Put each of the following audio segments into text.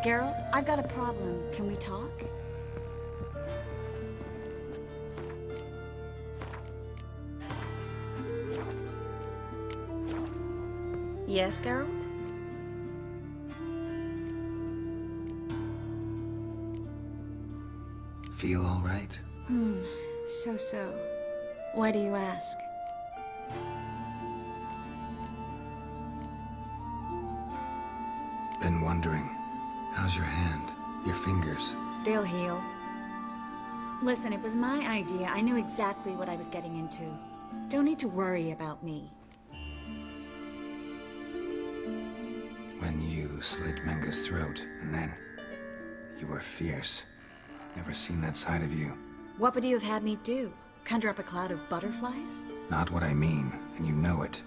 Geralt, I've got a problem. Can we talk? Yes, Geralt? Feel all right? So. Why do you ask? Been wondering. How's your hand? Your fingers? They'll heal. Listen, it was my idea. I knew exactly what I was getting into. Don't need to worry about me. When you slit Menga's throat, and then... you were fierce. Never seen that side of you. What would you have had me do? Conjure up a cloud of butterflies? Not what I mean, and you know it.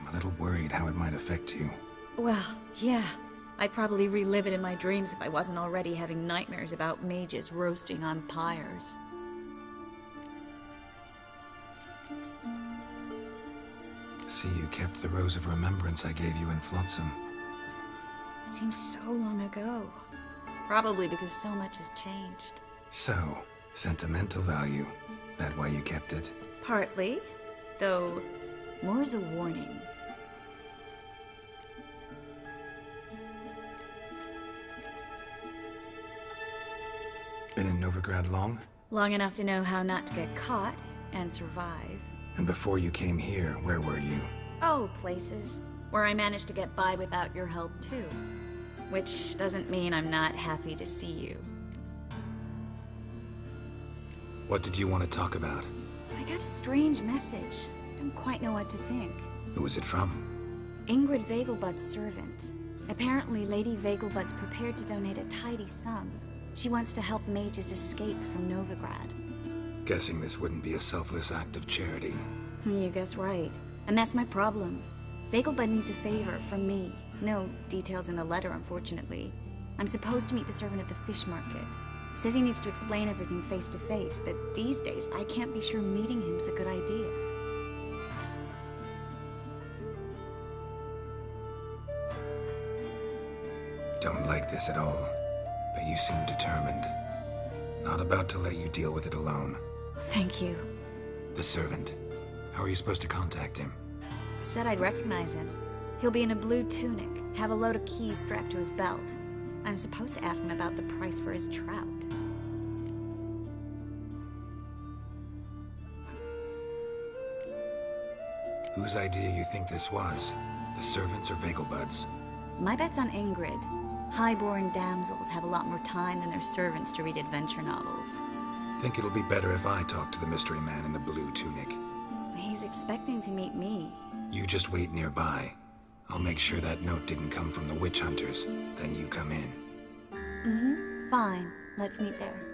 I'm a little worried how it might affect you. Well, yeah. I'd probably relive it in my dreams if I wasn't already having nightmares about mages roasting on pyres. See, you kept the rose of remembrance I gave you in Flotsam. Seems so long ago. Probably because so much has changed. So, sentimental value. That why you kept it? Partly, though more as a warning. Been in Novigrad long? Long enough to know how not to get caught and survive. And before you came here, where were you? Oh, places where I managed to get by without your help too. Which doesn't mean I'm not happy to see you. What did you want to talk about? I got a strange message. Don't quite know what to think. Who was it from? Ingrid Vegelbud's servant. Apparently, Lady Vegelbud's prepared to donate a tidy sum. She wants to help mages escape from Novigrad. Guessing this wouldn't be a selfless act of charity. You guess right. And that's my problem. Vegelbud needs a favor from me. No details in the letter, unfortunately. I'm supposed to meet the servant at the fish market. Says he needs to explain everything face to face, but these days I can't be sure meeting him's a good idea. Don't like this at all, but you seem determined. Not about to let you deal with it alone. Thank you. The servant. How are you supposed to contact him? Said I'd recognize him. He'll be in a blue tunic, have a load of keys strapped to his belt. I'm supposed to ask him about the price for his trout. Whose idea you think this was? The servants or Vegelbud's? My bet's on Ingrid. High-born damsels have a lot more time than their servants to read adventure novels. Think it'll be better if I talk to the mystery man in the blue tunic. He's expecting to meet me. You just wait nearby. I'll make sure that note didn't come from the witch hunters. Then you come in. Fine. Let's meet there.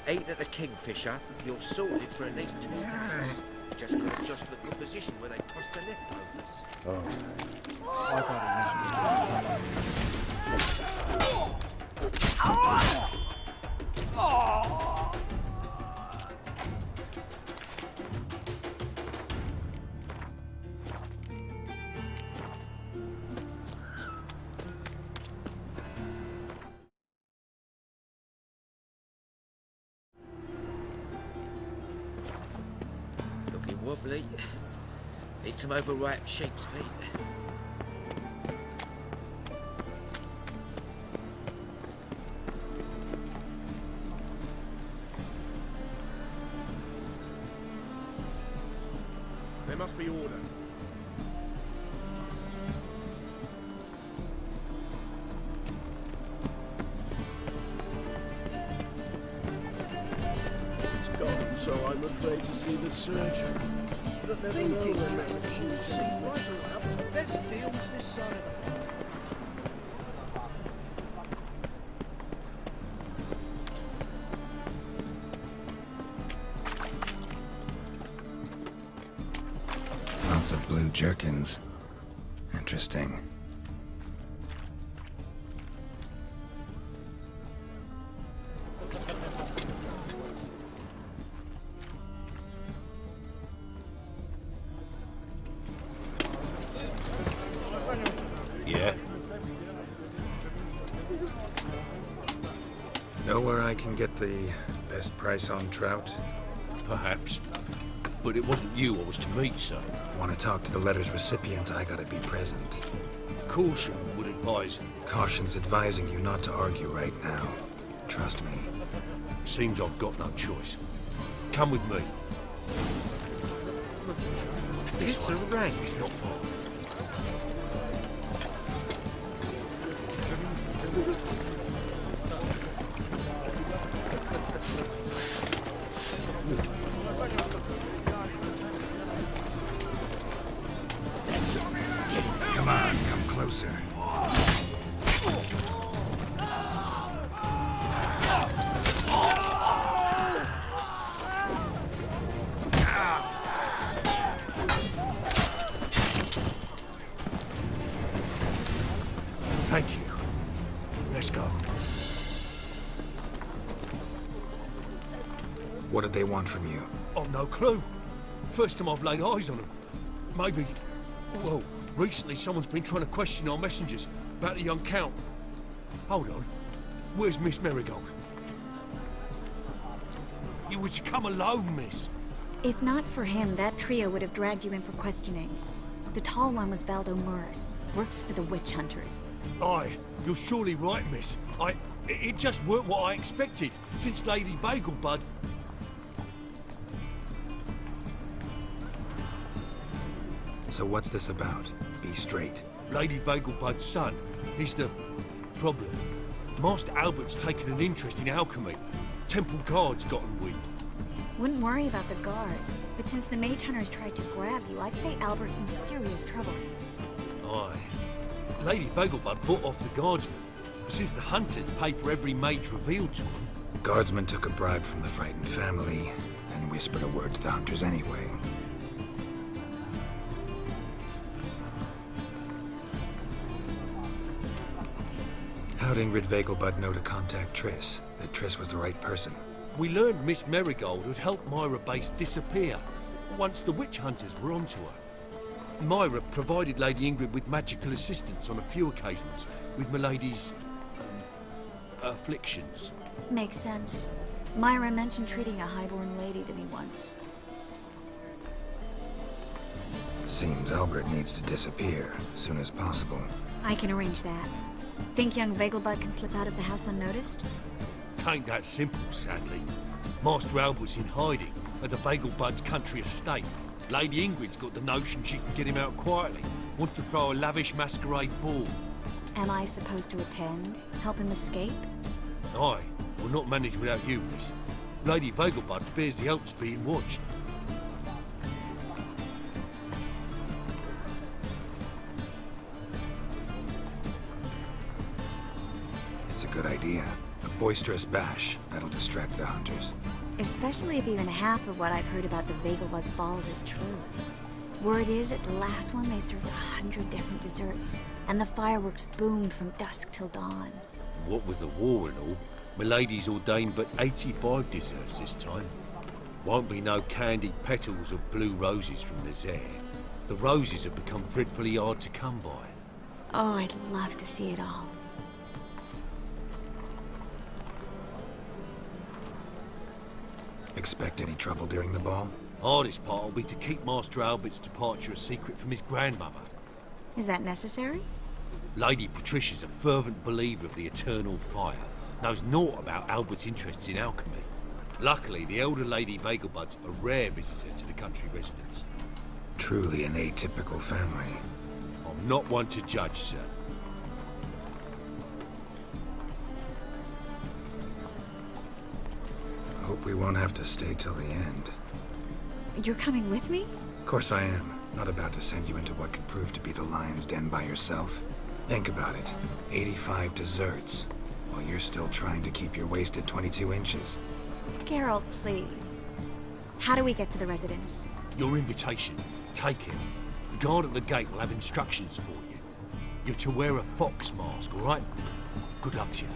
Eight at the Kingfisher, you're sorted for at least 2 days. Just gotta adjust the good position where they toss the leftovers. Oh. I thought Looking wobbly. Need some overripe sheep's feet. there must be order. It's gone, so afraid to see the surgeon. The Never thinking know when makes they'll the accuse seem you. right enough. Best deals this side of the pond. Lots of blue jerkins. Interesting. Yeah, Know where I can get the best price on trout? perhaps. But it wasn't you I was to meet, sir. Want to talk to the letter's recipient, I gotta be present. Caution would advise. Caution's advising you not to argue right now. Trust me. Seems I've got no choice. Come with me. It's a rank. It's not far. Come on, come closer. Thank you. Let's go. What did they want from you? I've no clue. First time I've laid eyes on them. Maybe... Well, recently someone's been trying to question our messengers about the young Count. Hold on. Where's Miss Marigold? You were to come alone, miss. If not for him, that trio would have dragged you in for questioning. The tall one was Valdo Murris, works for the witch hunters. Aye, you're surely right, miss. It just weren't what I expected, since Lady Vagelbud... So what's this about? Be straight. Lady Vagelbud's son, he's the problem. Master Albert's taken an interest in alchemy. Temple guards gotten wind. Wouldn't worry about the guard, but since the mage hunters tried to grab you, I'd say Albert's in serious trouble. Aye. Lady Vagelbud bought off the guardsmen, since the hunters pay for every mage revealed to them. Guardsman took a bribe from the frightened family and whispered a word to the hunters anyway. How'd Ingrid Vagelbud know to contact Triss? That Triss was the right person? We learned Miss Marigold had helped Myra Base disappear once the witch hunters were onto her. Myra provided Lady Ingrid with magical assistance on a few occasions with Milady's afflictions. Makes sense. Myra mentioned treating a highborn lady to me once. Seems Albert needs to disappear as soon as possible. I can arrange that. Think young Vagelbud can slip out of the house unnoticed? Tain't that simple, sadly. Master Albert's in hiding at the Vagelbud's country estate. Lady Ingrid's got the notion she can get him out quietly. Wants to throw a lavish masquerade ball. Am I supposed to attend? Help him escape? Aye, we'll not manage without you, miss. Lady Vagelbud fears the Alps being watched. It's a good idea. A boisterous bash. That'll distract the hunters. Especially if even half of what I've heard about the Vagelbud's balls is true. Word is, at the last one they served 100 different desserts, and the fireworks boomed from dusk till dawn. What with the war and all, Milady's ordained but 85 desserts this time. Won't be no candied petals of blue roses from Nazaire. The roses have become dreadfully hard to come by. Oh, I'd love to see it all. Expect any trouble during the ball? Hardest part will be to keep Master Albert's departure a secret from his grandmother. Is that necessary? Lady Patricia's a fervent believer of the eternal fire, knows naught about Albert's interests in alchemy. Luckily, the elder Lady Vagelbud's a rare visitor to the country residence. Truly an atypical family. I'm not one to judge, sir. Hope we won't have to stay till the end. You're coming with me? Of course I am. Not about to send you into what could prove to be the lion's den by yourself. Think about it. 85 desserts, while you're still trying to keep your waist at 22 inches. Geralt, please. How do we get to the residence? Your invitation. Take it. The guard at the gate will have instructions for you. You're to wear a fox mask, all right? Good luck to you.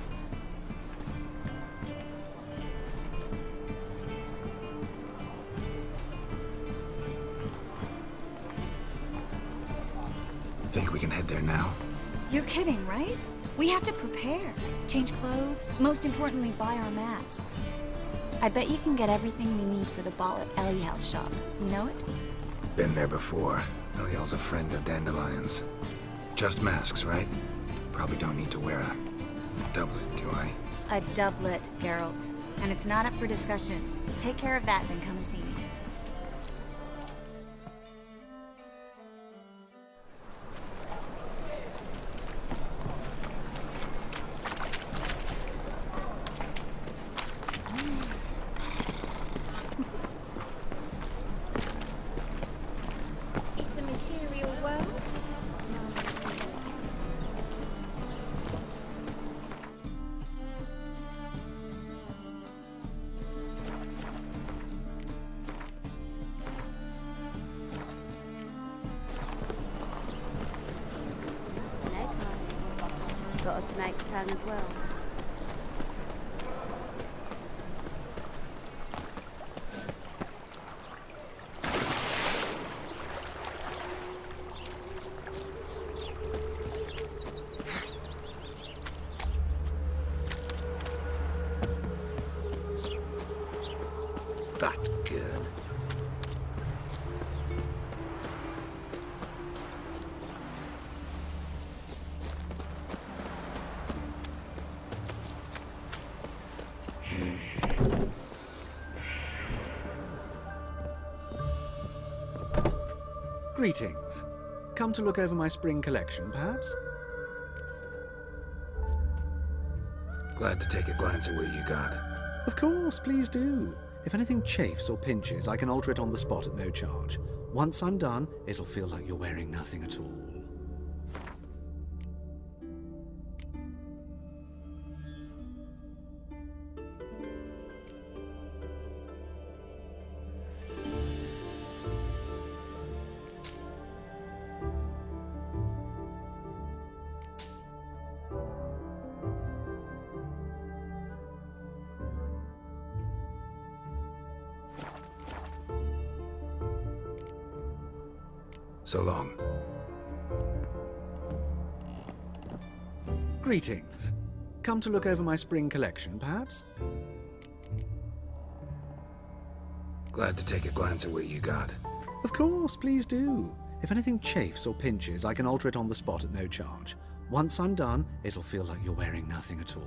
Think we can head there now? You're kidding, right? We have to prepare. Change clothes. Most importantly, buy our masks. I bet you can get everything we need for the ball at Eliel's shop. You know it? Been there before. Eliel's a friend of Dandelion's. Just masks, right? Probably don't need to wear a doublet, do I? A doublet, Geralt. And it's not up for discussion. Take care of that, then come and see me. It's a material world. Snake eyes. Got a snake's tongue as well. Fat girl. Greetings. Come to look over my spring collection, perhaps? Glad to take a glance at what you got. Of course, please do. If anything chafes or pinches, I can alter it on the spot at no charge. Once I'm done, it'll feel like you're wearing nothing at all. So long. Greetings. Come to look over my spring collection, perhaps? Glad to take a glance at what you got. Of course, please do. If anything chafes or pinches, I can alter it on the spot at no charge. Once I'm done, it'll feel like you're wearing nothing at all.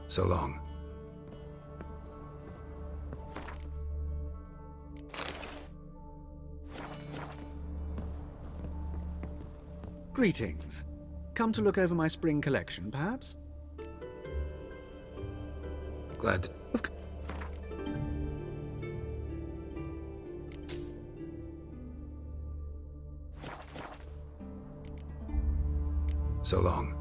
So long. Greetings. Come to look over my spring collection, perhaps? Glad to... So long.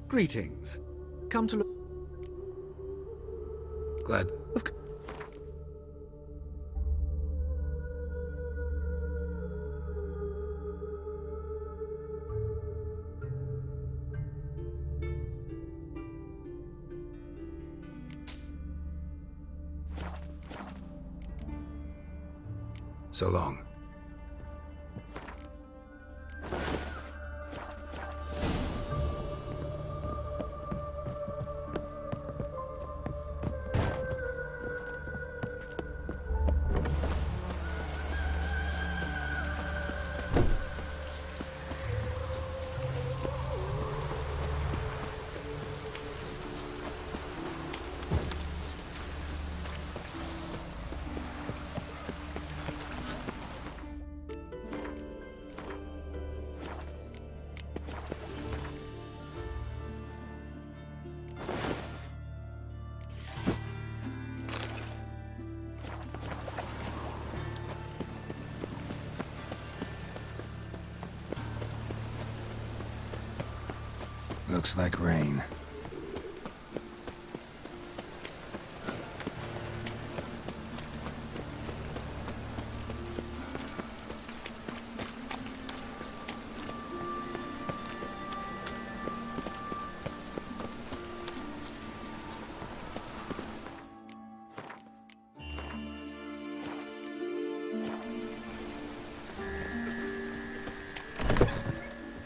Greetings. Come to look... Glad. Of c- So long. Looks like rain.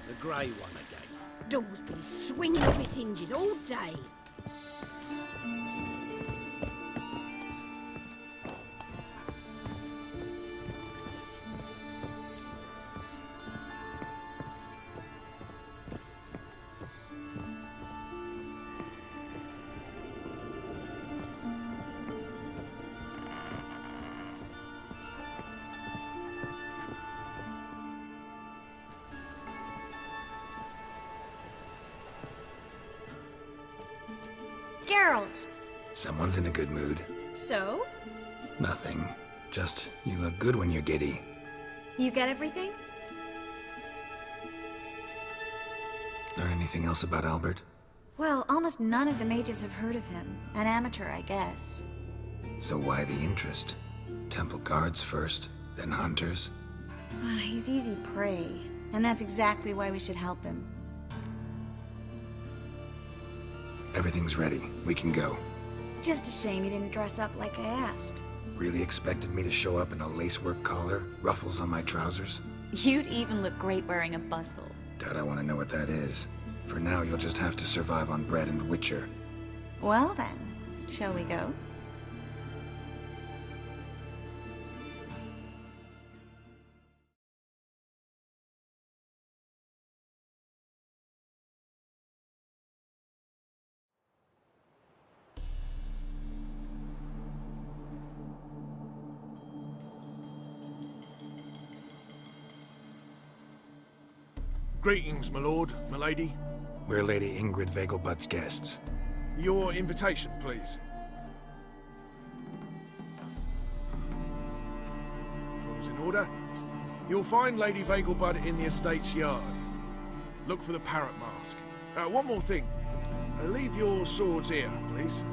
The grey one again. Door's been swinging off its hinges all day. Geralt! Someone's in a good mood. So? Nothing. Just, you look good when you're giddy. You get everything? Learn anything else about Albert? Well, almost none of the mages have heard of him. An amateur, I guess. So why the interest? Temple guards first, then hunters? He's easy prey, and that's exactly why we should help him. Everything's ready. We can go. Just a shame you didn't dress up like I asked. Really expected me to show up in a lacework collar, ruffles on my trousers? You'd even look great wearing a bustle. Doubt I want to know what that is. For now, you'll just have to survive on bread and Witcher. Well then, shall we go? Greetings, my lord, my lady. We're Lady Ingrid Vegelbud's guests. Your invitation, please. All's in order. You'll find Lady Vegelbud in the estate's yard. Look for the parrot mask. One more thing. Leave your swords here, please.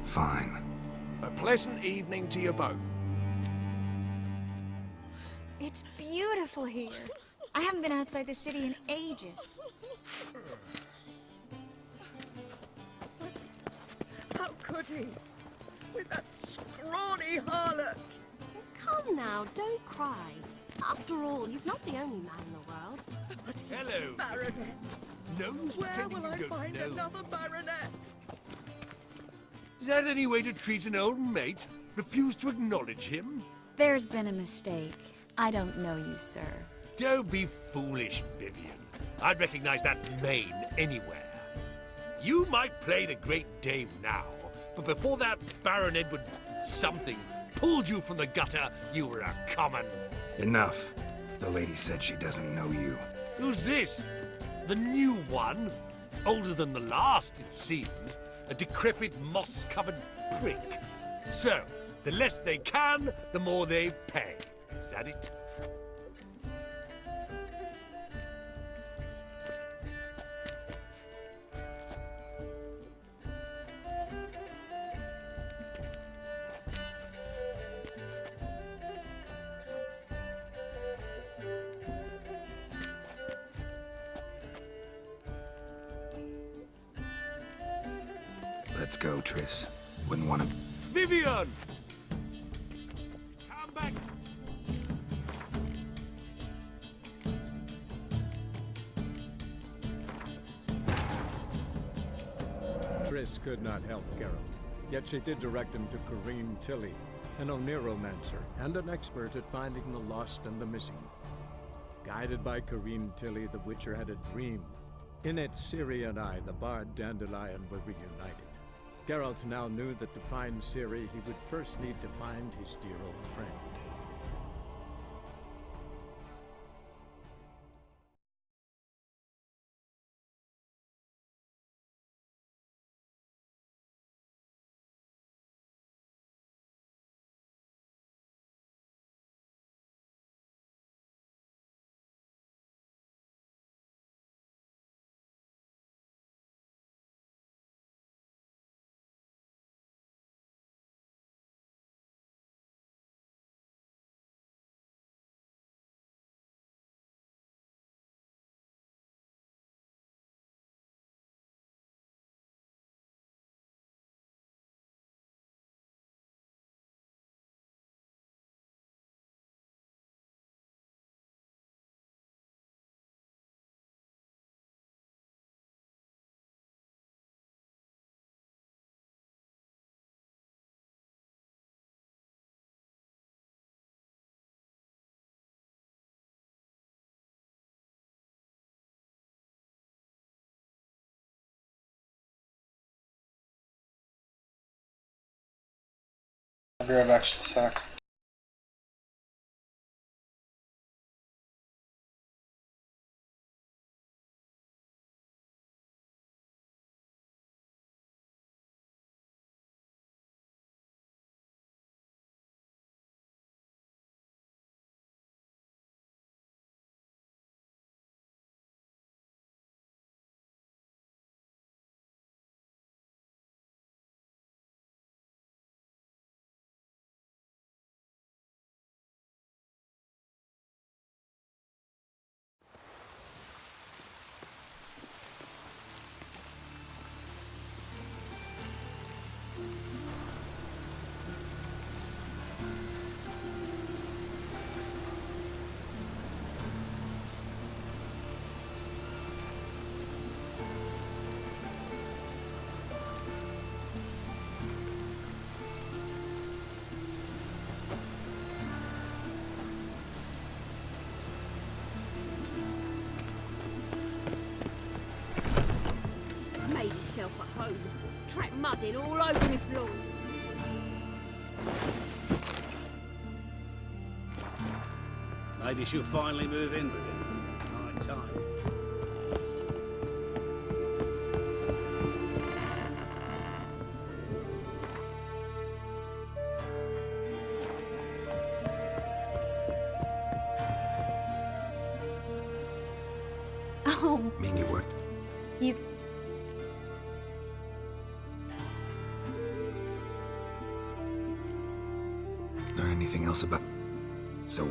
Fine. A pleasant evening to you both. It's beautiful here. I haven't been outside the city in ages. How could he? With that scrawny harlot! Come now, don't cry. After all, he's not the only man in the world. But he's Hello. a baronet. No use Where pretending will I you don't find know. another baronet? Is that any way to treat an old mate? Refuse to acknowledge him? There's been a mistake. I don't know you, sir. Don't be foolish, Vivian. I'd recognize that mane anywhere. You might play the great dame now, but before that Baron Edward something pulled you from the gutter, you were a common... Enough. The lady said she doesn't know you. Who's this? The new one? Older than the last, it seems. A decrepit, moss-covered prick. So, the less they can, the more they pay. Is that it? Let's go, Triss. Wouldn't want to... Vivian! Come back! Triss could not help Geralt, yet she did direct him to Corrine Tilly, an Oneromancer and an expert at finding the lost and the missing. Guided by Corrine Tilly, the Witcher had a dream. In it, Ciri and I, the bard Dandelion, were reunited. Geralt now knew that to find Ciri, he would first need to find his dear old friend. I'll be right back, just a sec. Made yourself at home. Track mudding all over me floor. Maybe she'll finally move in with him. High time. Oh, Mean you worked? you... Learn anything else about... So...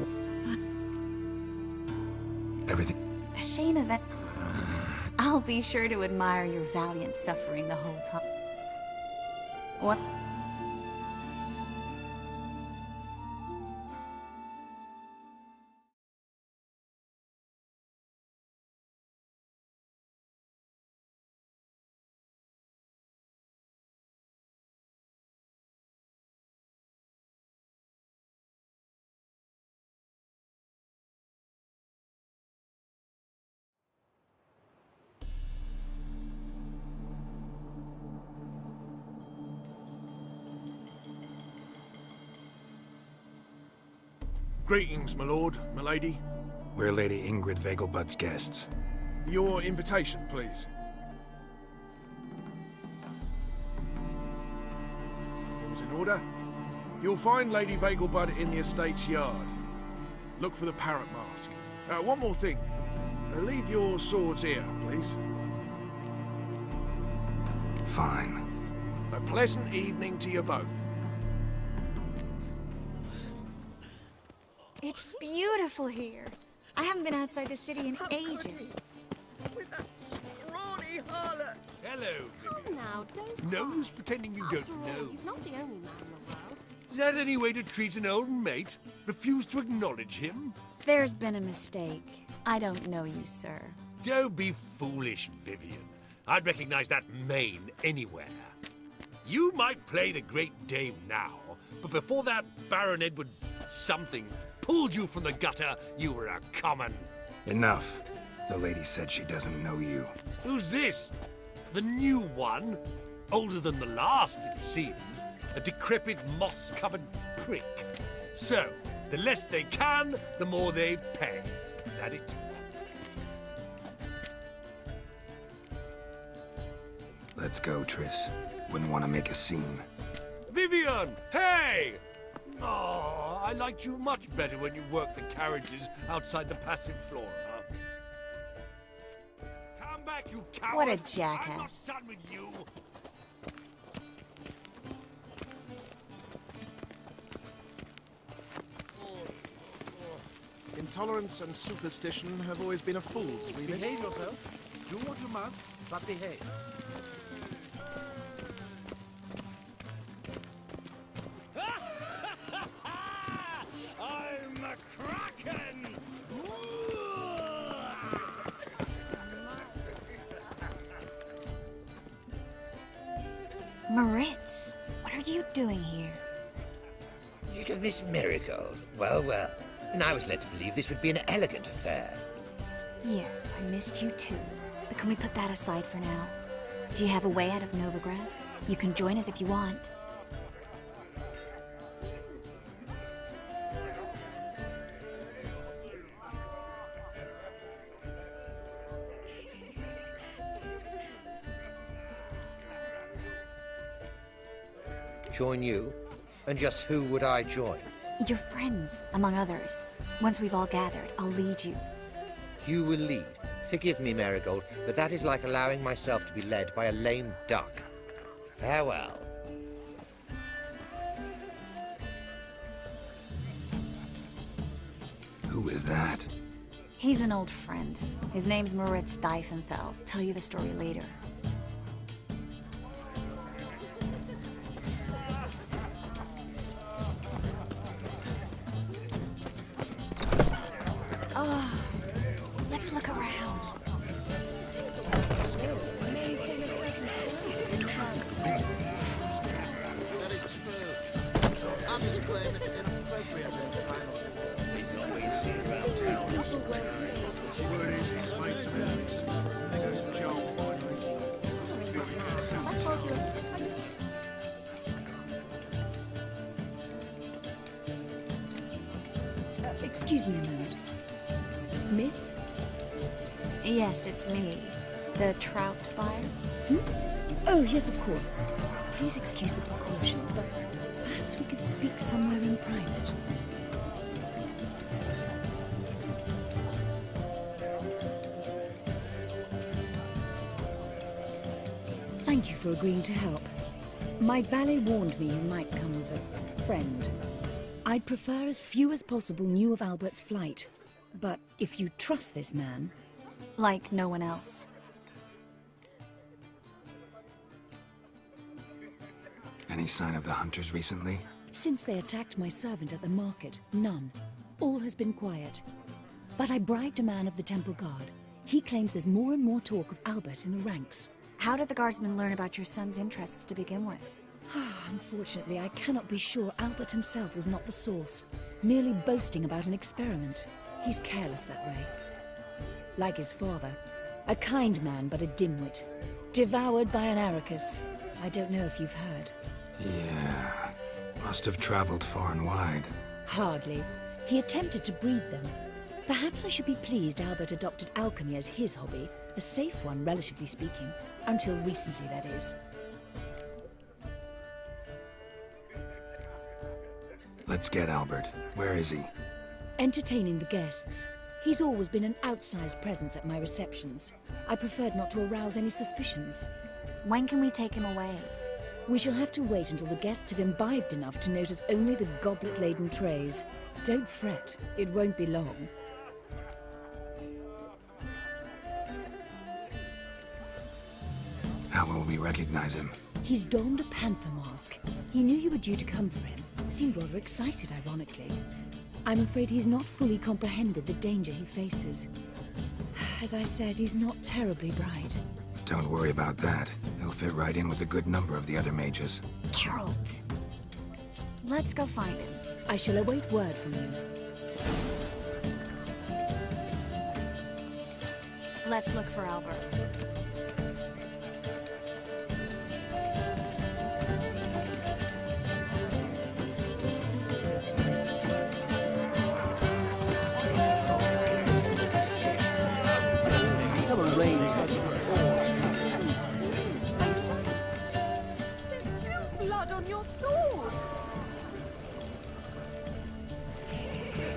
Everything... A shame of it. I'll be sure to admire your valiant suffering the whole time. What? Greetings, my lord, my lady. We're Lady Ingrid Vegelbud's guests. Your invitation, please. All's in order. You'll find Lady Vegelbud in the estate's yard. Look for the parrot mask. One more thing. Leave your swords here, please. Fine. A pleasant evening to you both. It's beautiful here. I haven't been outside the city in How could ages. he? With that scrawny harlot! Hello, Come Vivian. now, don't No cry. use pretending you After don't all, know. he's not the only man in the world. Is that any way to treat an old mate? Refuse to acknowledge him? There's been a mistake. I don't know you, sir. Don't be foolish, Vivian. I'd recognize that mane anywhere. You might play the Great Dame now, but before that Baron Edward something pulled you from the gutter, you were a common. Enough. The lady said she doesn't know you. Who's this? The new one? Older than the last, it seems. A decrepit, moss-covered prick. So, the less they can, the more they pay. Is that it? Let's go, Triss. Wouldn't want to make a scene. Vivian! Hey! Oh, I liked you much better when you worked the carriages outside the passive flora. Come back, you coward! What a I'm not jackass. done with you! Intolerance and superstition have always been a fool's remit. Behave yourself. Do what you must, but behave. I'm a kraken! Moritz, what are you doing here? Little Miss Marigold. Well, well. And I was led to believe this would be an elegant affair. Yes, I missed you too. But can we put that aside for now? Do you have a way out of Novigrad? You can join us if you want. Join you? And just who would I join? Your friends, among others. Once we've all gathered, I'll lead you. You will lead. Forgive me, Marigold, but that is like allowing myself to be led by a lame duck. Farewell. Who is that? He's an old friend. His name's Moritz Diefenthal. Tell you the story later. Oh, let's look around. Excuse me a moment. Miss? Yes, it's me. The trout buyer? Oh, yes, of course. Please excuse the precautions, but perhaps we could speak somewhere in private. Thank you for agreeing to help. My valet warned me you might come with a friend. I'd prefer as few as possible knew of Albert's flight. But if you trust this man... Like no one else. Any sign of the hunters recently? Since they attacked my servant at the market, none. All has been quiet. But I bribed a man of the Temple Guard. He claims there's more and more talk of Albert in the ranks. How did the guardsmen learn about your son's interests to begin with? Unfortunately, I cannot be sure Albert himself was not the source, merely boasting about an experiment. He's careless that way. Like his father. A kind man, but a dimwit. Devoured by an Arrakis. I don't know if you've heard. Yeah. Must have traveled far and wide. Hardly. He attempted to breed them. Perhaps I should be pleased Albert adopted alchemy as his hobby. A safe one, relatively speaking. Until recently, that is. Let's get Albert. Where is he? Entertaining the guests. He's always been an outsized presence at my receptions. I preferred not to arouse any suspicions. When can we take him away? We shall have to wait until the guests have imbibed enough to notice only the goblet-laden trays. Don't fret, it won't be long. How will we recognize him? He's donned a panther mask. He knew you were due to come for him. Seemed rather excited, ironically. I'm afraid he's not fully comprehended the danger he faces. As I said, he's not terribly bright. Don't worry about that. He'll fit right in with a good number of the other mages. Geralt! Let's go find him. I shall await word from you. Let's look for Albert. There's still blood on your swords.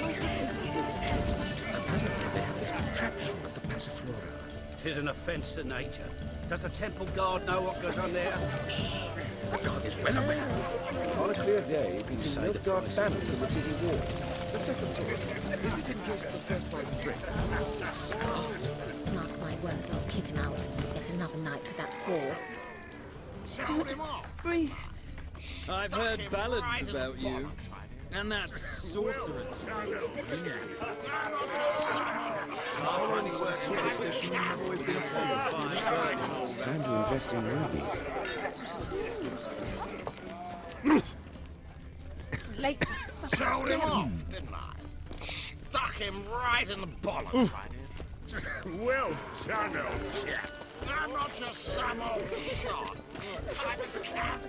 My husband is so They have this contraption at the Passiflora. 'Tis an offence to nature. Does the Temple Guard know what goes on there? Shh! The guard is well aware. On a clear day, we see Inside the Nilfgaard prices. banners of the city walls. The second sword, is it in case the first one breaks? Mark my words, I'll kick him out. It's another night with that whore. Can't him off. Breathe. I've heard ballads about you. And that sorceress. Tolerance and superstition have always been a friend of mine. Time to invest in rubies. Late for such a Told him girl. off, didn't I? Stuck him right in the bollocks, I did. Well done, old chap. I'm not just some old shot. I'm a cat.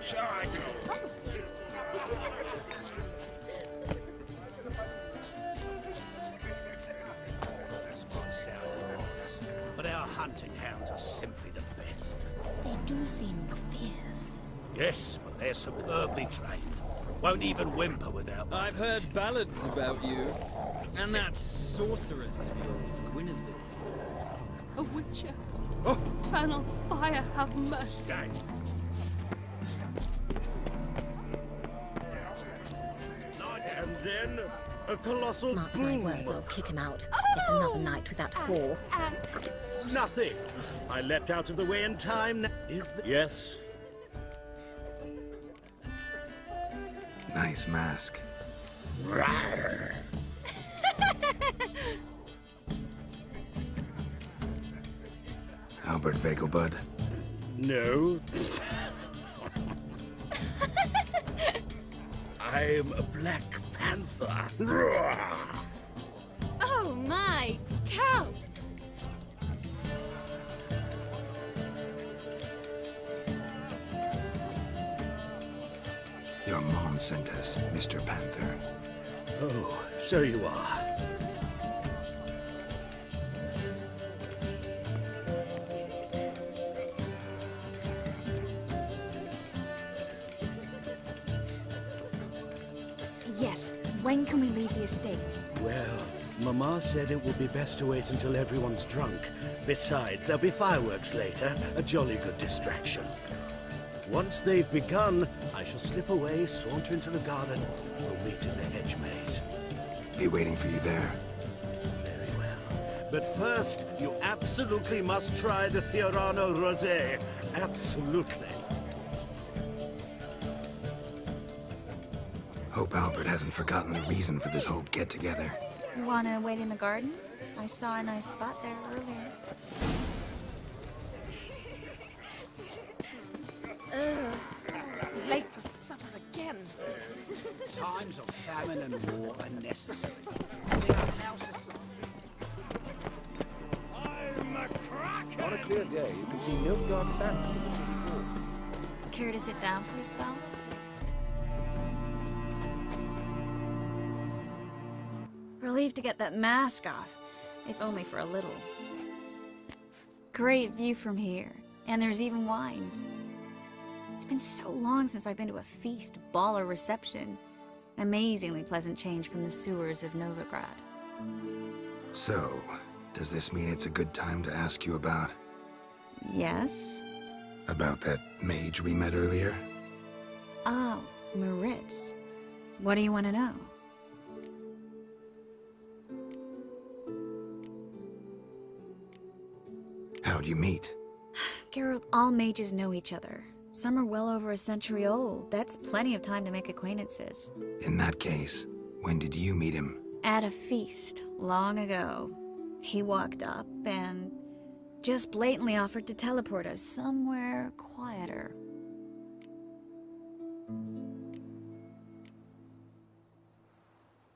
Sure I do. This might sound modest, but our hunting hounds are simply the best. They do seem fierce. Yes, but they're superbly trained. Won't even whimper without my I've heard ballads about you. And that sorceress of yours, Guinevere. A witcher. Eternal fire, have mercy. And then a colossal Mark my boom. words, I'll kick him out. It's another night with that whore. Nothing. I leapt out of the way in time. Yes. Nice mask. Rawr. Albert Vegelbud. No. I'm a Black Panther. Rawr. Oh my, Count! Your mom sent us, Mr. Panther. Oh, so you are. Yes. When can we leave the estate? Well, Mama said it would be best to wait until everyone's drunk. Besides, there'll be fireworks later, a jolly good distraction. Once they've begun, I shall slip away, saunter into the garden. We'll meet in the hedge maze. Be waiting for you there. Very well. But first, you absolutely must try the Fiorano Rosé. Absolutely. Hope Albert hasn't forgotten the reason for this whole get-together. Wanna wait in the garden? I saw a nice spot there earlier. Late for supper again. Times of famine and war are necessary. I'm a cracker! On a clear day, you can see Nilfgaard's banners from the city walls. Care to sit down for a spell? Relieved to get that mask off, if only for a little. Great view from here, and there's even wine. It's been so long since I've been to a feast, ball, or reception. Amazingly pleasant change from the sewers of Novigrad. So, does this mean it's a good time to ask you about... Yes? About that mage we met earlier? Oh, Maritz. What do you want to know? How'd you meet? Geralt, all mages know each other. Some are well over a century old. That's plenty of time to make acquaintances. In that case, when did you meet him? At a feast, long ago. He walked up and just blatantly offered to teleport us somewhere quieter.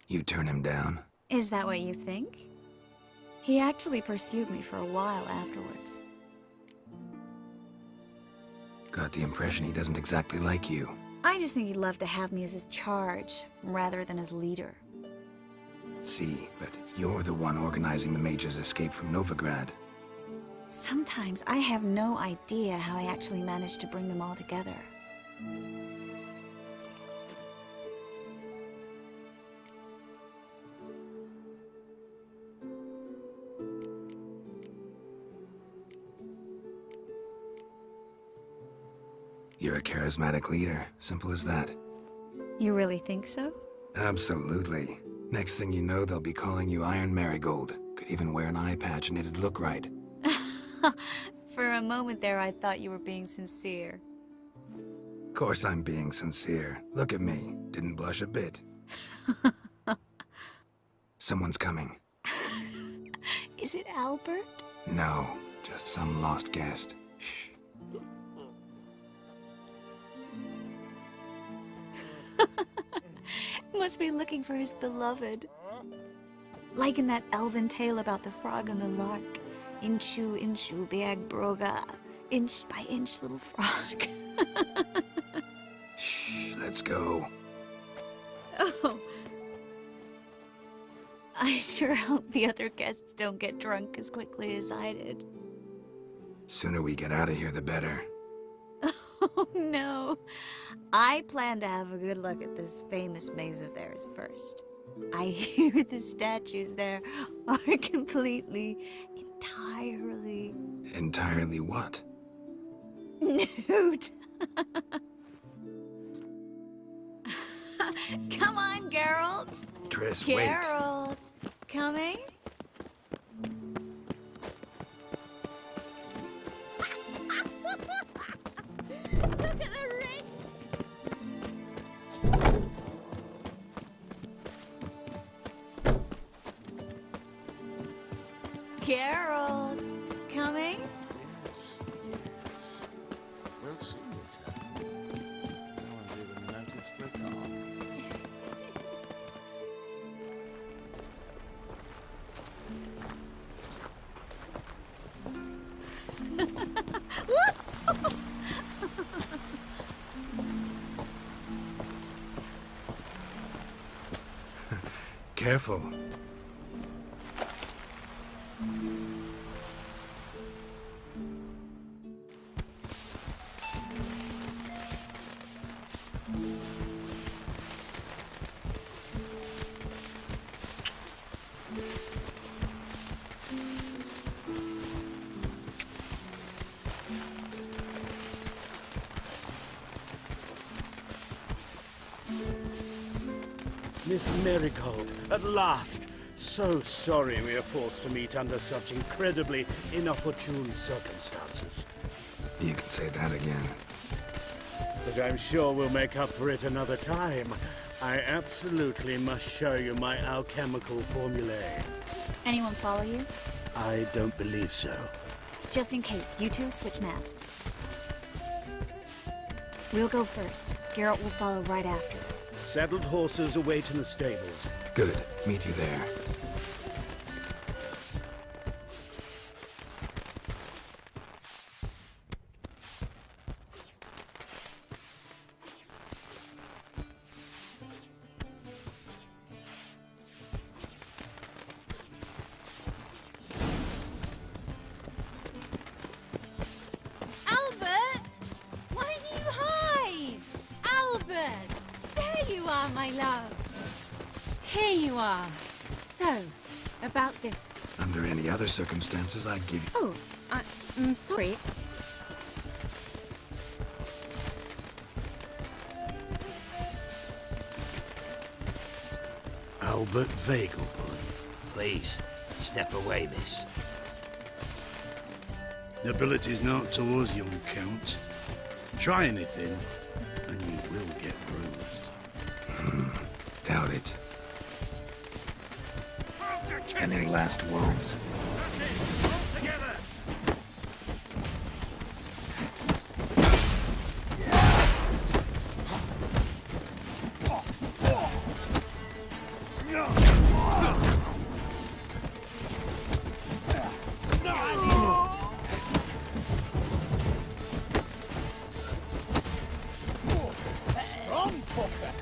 You turn him down? Is that what you think? He actually pursued me for a while afterwards. Got the impression he doesn't exactly like you. I just think he'd love to have me as his charge, rather than his leader. See, but you're the one organizing the mage's escape from Novigrad. Sometimes I have no idea how I actually managed to bring them all together. You're a charismatic leader, simple as that. You really think so? Absolutely. Next thing you know, they'll be calling you Iron Marigold. Could even wear an eye patch and it'd look right. For a moment there, I thought you were being sincere. Of course I'm being sincere. Look at me. Didn't blush a bit. Someone's coming. Is it Albert? No, just some lost guest. Shh. Must be looking for his beloved. Like in that elven tale about the frog and the lark. Inchu, inchu, biag broga. Inch by inch, little frog. Shh, let's go. Oh. I sure hope the other guests don't get drunk as quickly as I did. Sooner we get out of here, the better. Oh, no. I plan to have a good look at this famous maze of theirs first. I hear the statues there are completely, entirely... Entirely what? nude. Come on, Geralt. Triss, wait. Geralt, coming? Look at the ring! Geralt, coming? Yes, yes. We'll soon return. No one's even noticed we're gone. Careful. Miss Marigold, at last! So sorry we are forced to meet under such incredibly inopportune circumstances. You can say that again. But I'm sure we'll make up for it another time. I absolutely must show you my alchemical formulae. Anyone follow you? I don't believe so. Just in case, you two switch masks. We'll go first. Geralt will follow right after. Saddled horses await in the stables. Good. Meet you there. Albert! Why do you hide? Albert! There you are, my love. Here you are. So, about this... Under any other circumstances, I'd give you... Oh, I'm sorry. Albert Vegelbud. Please, step away, miss. Nobility's not towards young Count. Try anything, and you will get bruised. Doubt it. Any last words? Strong fucker!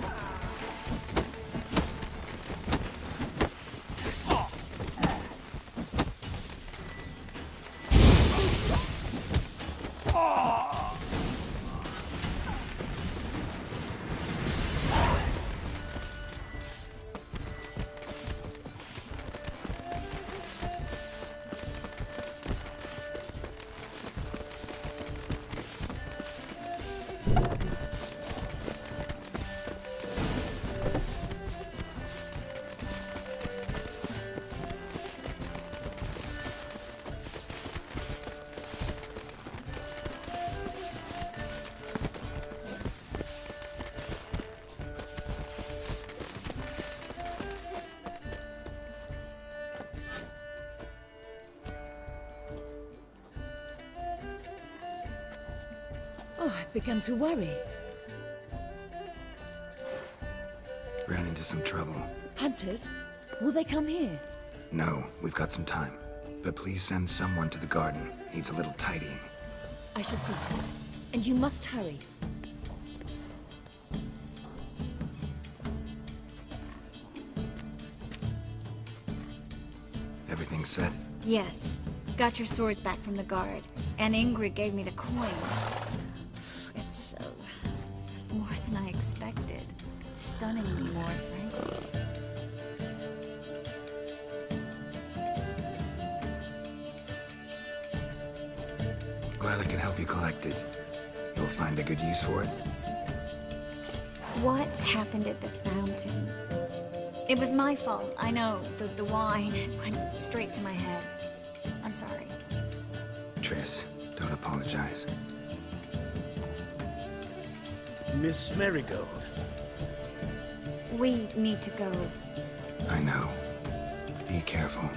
Oh, I'd begun to worry. Ran into some trouble. Hunters? Will they come here? No, we've got some time. But please send someone to the garden. Needs a little tidying. I shall see to it. And you must hurry. Everything set? Yes. Got your swords back from the guard. And Ingrid gave me the coin. It's more than I expected. Stunningly more, frankly. Glad I can help you collect it. You'll find a good use for it. What happened at the fountain? It was my fault, I know. The wine went straight to my head. I'm sorry. Triss, don't apologize. Miss Marigold. We need to go. I know. Be careful.